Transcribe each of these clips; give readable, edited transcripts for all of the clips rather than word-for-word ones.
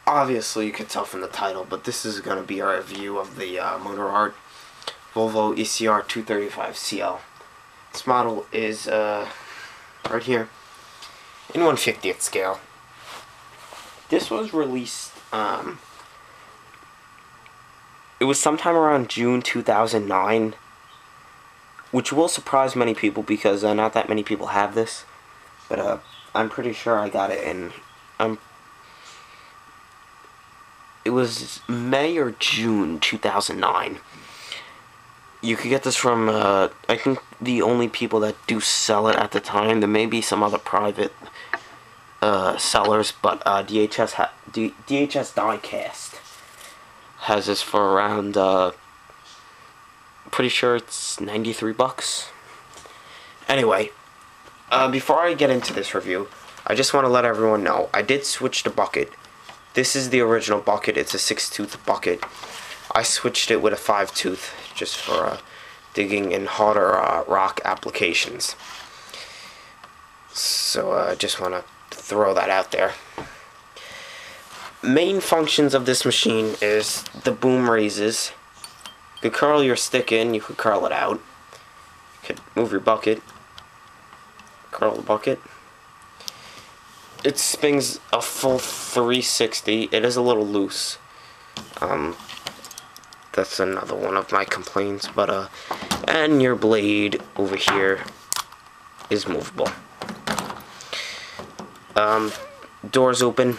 Obviously, you can tell from the title, but this is going to be our review of the Motor Art Volvo ECR235CL. This model is right here in 1/50th scale. This was released, it was sometime around June 2009, which will surprise many people because not that many people have this, but I'm pretty sure I got it in, it was May or June 2009. You could get this from, I think the only people that do sell it at the time, there may be some other private sellers, but DHS Diecast has this for around, pretty sure it's 93 bucks. Anyway, before I get into this review, I just want to let everyone know, I did switch the bucket. This is the original bucket. It's a 6-tooth bucket. I switched it with a 5-tooth just for digging in harder rock applications. So I just want to throw that out there. Main functions of this machine is the boom raises. You could curl your stick in, you could curl it out. You could move your bucket, curl the bucket. It spins a full 360. It is a little loose. That's another one of my complaints, but and your blade over here is movable. Doors open.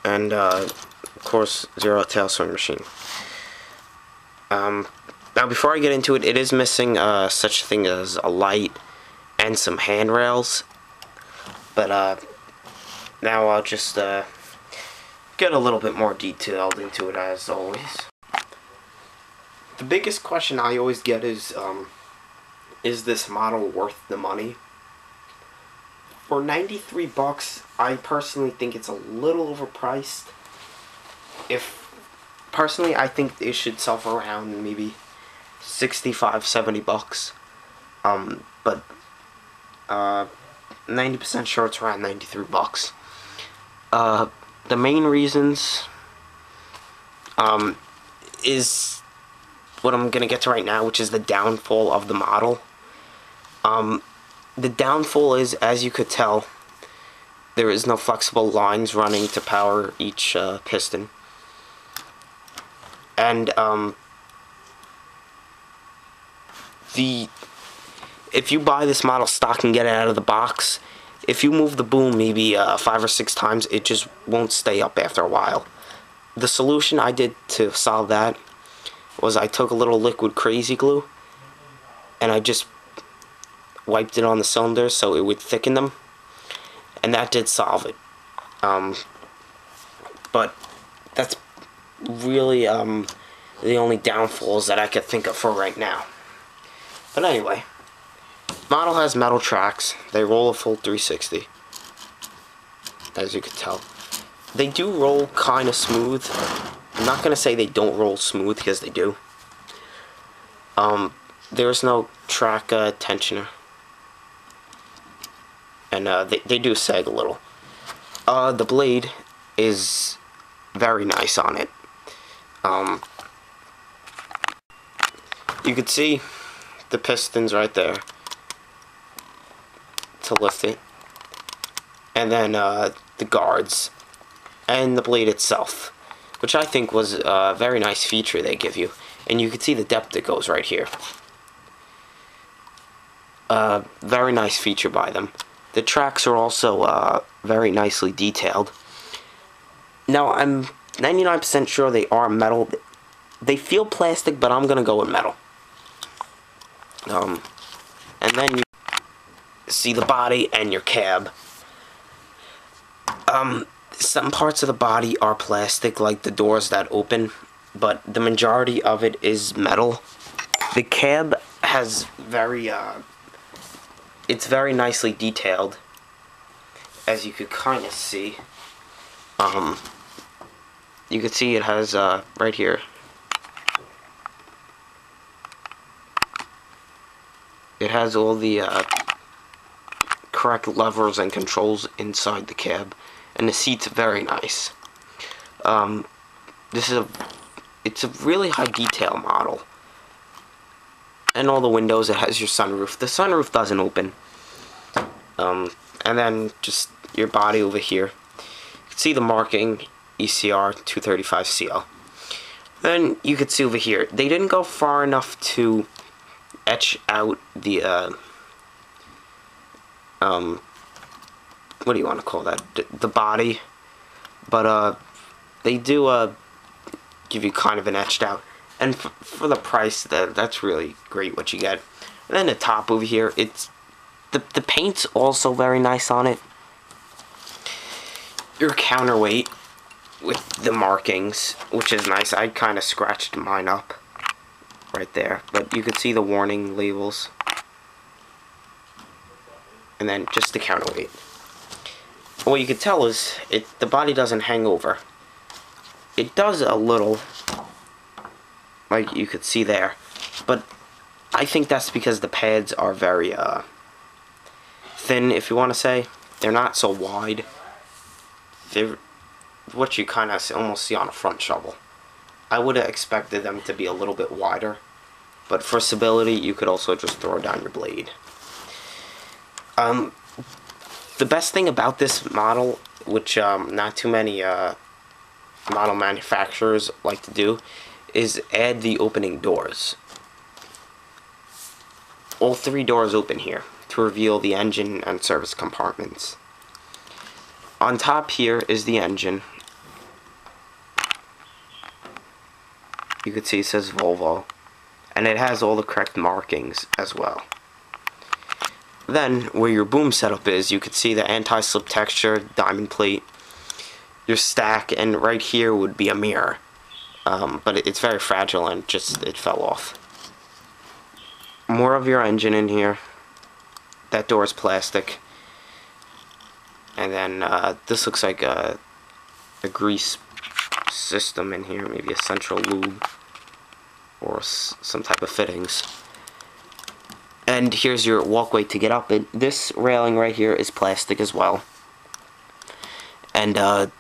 And of course, zero tail swing machine. Now, before I get into it, it is missing such a thing as a light and some handrails. But now I'll just get a little bit more detailed into it as always. The biggest question I always get is this model worth the money? For 93 bucks, I personally think it's a little overpriced. Personally, I think it should sell for around maybe 65-70 bucks. But 90% sure it's around 93 bucks. The main reasons is what I'm gonna get to right now, which is the downfall of the model. The downfall is, as you could tell, there is no flexible lines running to power each piston. And if you buy this model stock and get it out of the box, if you move the boom maybe 5 or 6 times, it just won't stay up after a while. The solution I did to solve that was I took a little liquid crazy glue and I just wiped it on the cylinders so it would thicken them, and that did solve it. But that's really the only downfalls that I could think of for right now. But anyway, model has metal tracks. They roll a full 360, as you can tell. They do roll kind of smooth. I'm not gonna say they don't roll smooth, because they do. There's no track tensioner, and they do sag a little. The blade is very nice on it. You can see the pistons right there to lift it, and then the guards and the blade itself, which I think was a very nice feature they give you. And you can see the depth that goes right here. Very nice feature by them. The tracks are also very nicely detailed. Now, I'm 99% sure they are metal. They feel plastic, but I'm gonna go with metal. And then you see the body and your cab. Some parts of the body are plastic, like the doors that open, but the majority of it is metal. The cab has it's very nicely detailed, as you could kind of see. You can see it has right here, it has all the correct levers and controls inside the cab, and the seat's very nice. It's a really high detail model. And all the windows, it has your sunroof. The sunroof doesn't open. And then just your body over here. You can see the marking, ECR235CL. Then you could see over here, they didn't go far enough to etch out the, what do you want to call that? The body. But, they do, give you kind of an etched out. And for the price, that's really great what you get. And then the top over here, it's the paint's also very nice on it. Your counterweight with the markings, which is nice. I kind of scratched mine up right there, but you could see the warning labels. And then just the counterweight. What you could tell is the body doesn't hang over. It does a little, like you could see there, but I think that's because the pads are very thin, if you want to say. They're not so wide. They're what you kind of almost see on a front shovel. I would have expected them to be a little bit wider, but for stability you could also just throw down your blade. The best thing about this model, which not too many model manufacturers like to do, is add the opening doors. All three doors open here to reveal the engine and service compartments. On top here is the engine. You can see it says Volvo, and it has all the correct markings as well. Then where your boom setup is, you can see the anti-slip texture, diamond plate, your stack, and right here would be a mirror. But it's very fragile and it fell off. More of your engine in here. That door is plastic. And then this looks like a grease system in here, maybe a central lube or some type of fittings. And here's your walkway to get up. This railing right here is plastic as well. And the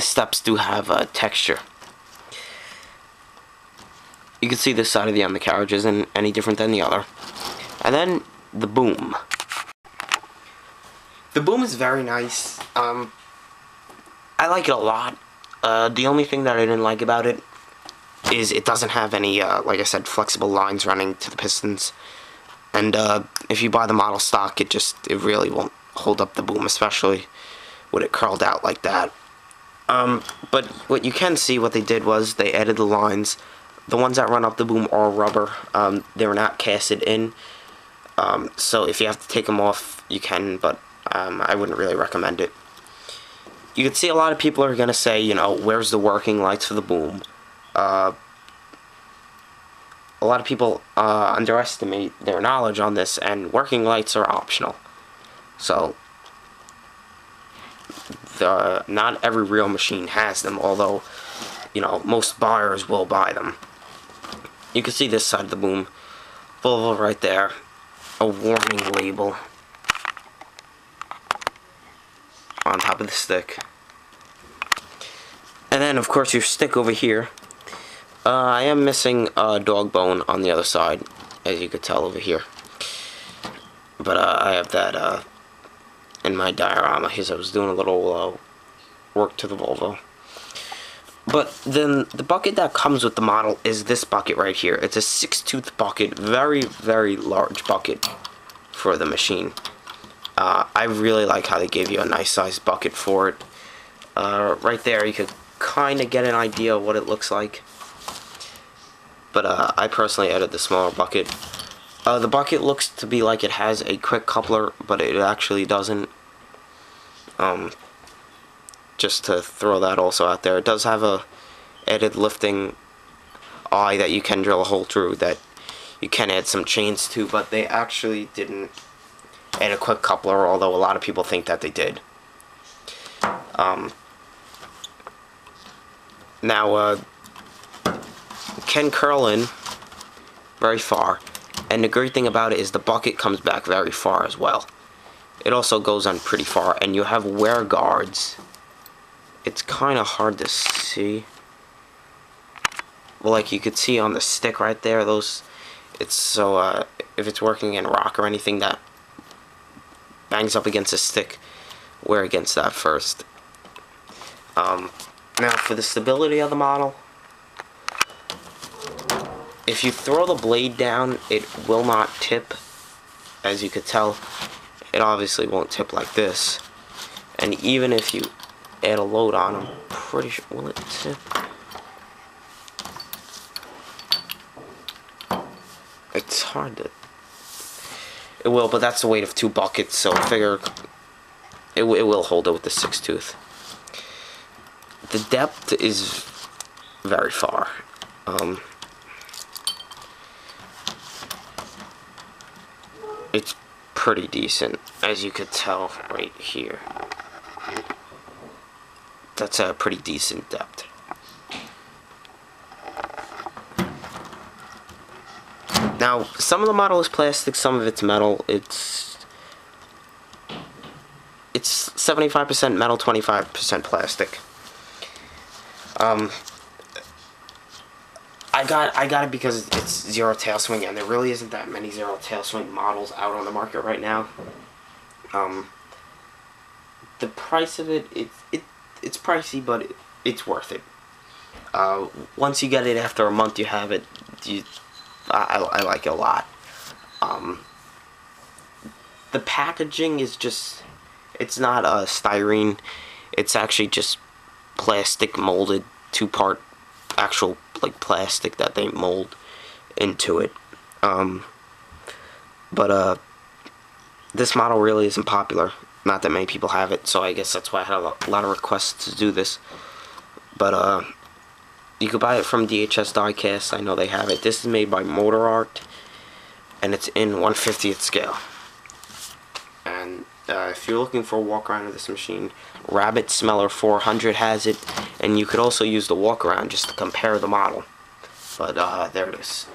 steps do have a texture. You can see this side of the undercarriage isn't any different than the other. And then the boom. The boom is very nice. I like it a lot. The only thing that I didn't like about it is it doesn't have any, like I said, flexible lines running to the pistons. And if you buy the model stock, it really won't hold up the boom, especially with it curled out like that. But what you can see, what they did was they added the lines. The ones that run up the boom are rubber. They were not casted in. So if you have to take them off, you can, but I wouldn't really recommend it. You can see a lot of people are going to say, you know, where's the working lights for the boom? A lot of people underestimate their knowledge on this, and working lights are optional. So, not every real machine has them, although, you know, most buyers will buy them. You can see this side of the boom. Volvo right there. A warning label on top of the stick. And then, of course, your stick over here. I am missing a dog bone on the other side, as you could tell over here. But I have that in my diorama because I was doing a little work to the Volvo. But then the bucket that comes with the model is this bucket right here. It's a 6-tooth bucket, very, very large bucket for the machine. I really like how they gave you a nice sized bucket for it. Right there you could kind of get an idea of what it looks like. But I personally added the smaller bucket. The bucket looks to be like it has a quick coupler, but it actually doesn't. Just to throw that also out there, it does have a added lifting eye that you can drill a hole through that you can add some chains to, but they actually didn't add a quick coupler, although a lot of people think that they did. Now, can curl in very far, and the great thing about it is the bucket comes back very far as well. it also goes on pretty far, and you have wear guards. It's kind of hard to see. Well, like you could see on the stick right there, those, it's so, if it's working in rock or anything that bangs up against a stick, wear against that first. Now for the stability of the model, if you throw the blade down, it will not tip. As you could tell, it obviously won't tip like this. And even if you add a load on, I'm pretty sure, will it tip? It's hard to... It will, but that's the weight of 2 buckets, so I figure it will hold it with the 6 tooth. The depth is very far. It's pretty decent, as you could tell right here. That's a pretty decent depth. Now, some of the model is plastic, some of it's metal. It's 75% metal, 25% plastic. I got it because it's zero tail swing, and there really isn't that many zero tail swing models out on the market right now. The price of it's pricey, but it's worth it. Once you get it, after a month you have it, I like it a lot. The packaging is just, it's not styrene, it's actually just plastic molded, 2-part actual like plastic that they mold into it. But this model really isn't popular. Not that many people have it, so I guess that's why I had a lot of requests to do this. But you could buy it from DHS Diecast. I know they have it. This is made by Motor Art, and it's in 1/50th scale. And if you're looking for a walk around of this machine, Rabbit Smeller 400 has it, and you could also use the walk around just to compare the model. But there it is.